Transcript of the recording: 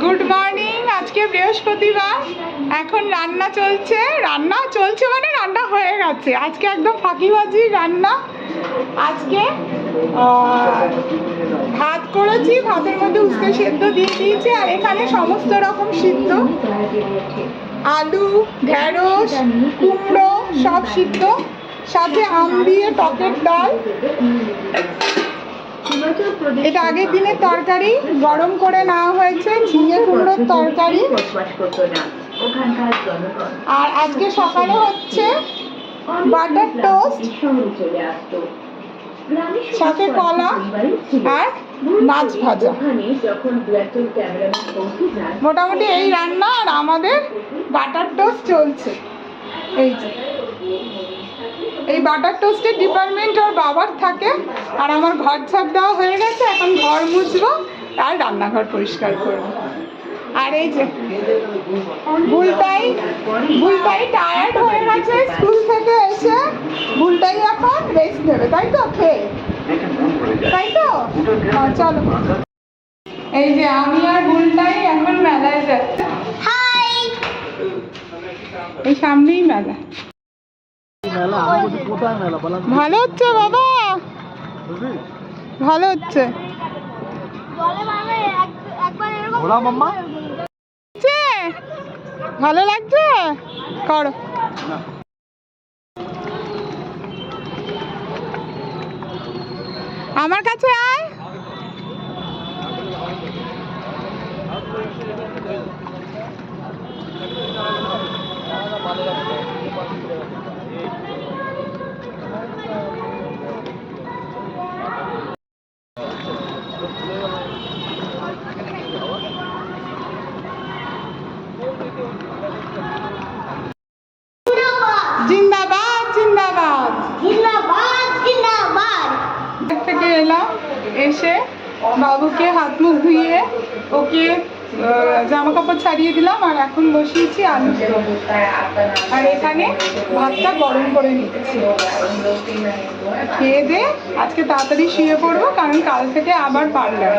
Good morning. আজকে বৃহস্পতিবার, এখন রান্না চলছে মানে রান্না হয়ে গেছে। আজকে একদম ফাঁকিবাজি রান্না। আজকে ভাত করেছি, ভাতের মধ্যে উস্তে সেদ্ধ দিয়ে দিয়েছি, আর এখানে সমস্ত রকম সিদ্ধ, আলু, ঢেঁড়স, কুমড়ো সব সিদ্ধ, সাথে আম দিয়ে টকের ডাল। এটা আগের দিনের তরকারি গরম করে নেওয়া হয়েছে, ঝিঙে কুমড়োর তরকারি। আর আজকে সকালে হচ্ছে বাটার টোস্ট, সাথে কলা আর মাছ ভাজা। মোটামুটি এই রান্না, আর আমাদের বাটার টোস্ট চলছে। এই বাটার টোস্টের ডিপার্টমেন্ট ওর বাবার থাকে, আর আমার ঘর ঝাড় দেওয়া হয়ে গেছে। এখন ঘর মুছবো আর রান্নাঘর পরিষ্কার করবো। আর এই যে বুলটাই টায়ার্ড হয়ে গেছে স্কুল থেকে এসে, বুলটাই এখন রেস্ট নেবে, তাই তো? খেয়ে, তাই তো? চলো, এই যে আমি আর বুলটাই এখন মেলায় যাচ্ছি। এই সামনেই মেলা। ভালো হচ্ছে বাবা, ভালো হচ্ছে। ভালো লাগছে, করো। আমার কাছে আয়। জিন্দাবাদ জিন্দাবাদ জিন্দাবাদ জিন্দাবাদ। থেকে এলাম, এসে বাবুকে হাত মুখ ধুয়ে ওকে জামা কাপড় ছাড়িয়ে দিলাম, আর এখন বসিয়েছি আলু, আর এখানে ভাতটা গরম করে নিচ্ছি। খেয়ে দে আজকে তাড়াতাড়ি শুয়ে পড়বো, কারণ কাল থেকে আবার পারলাম।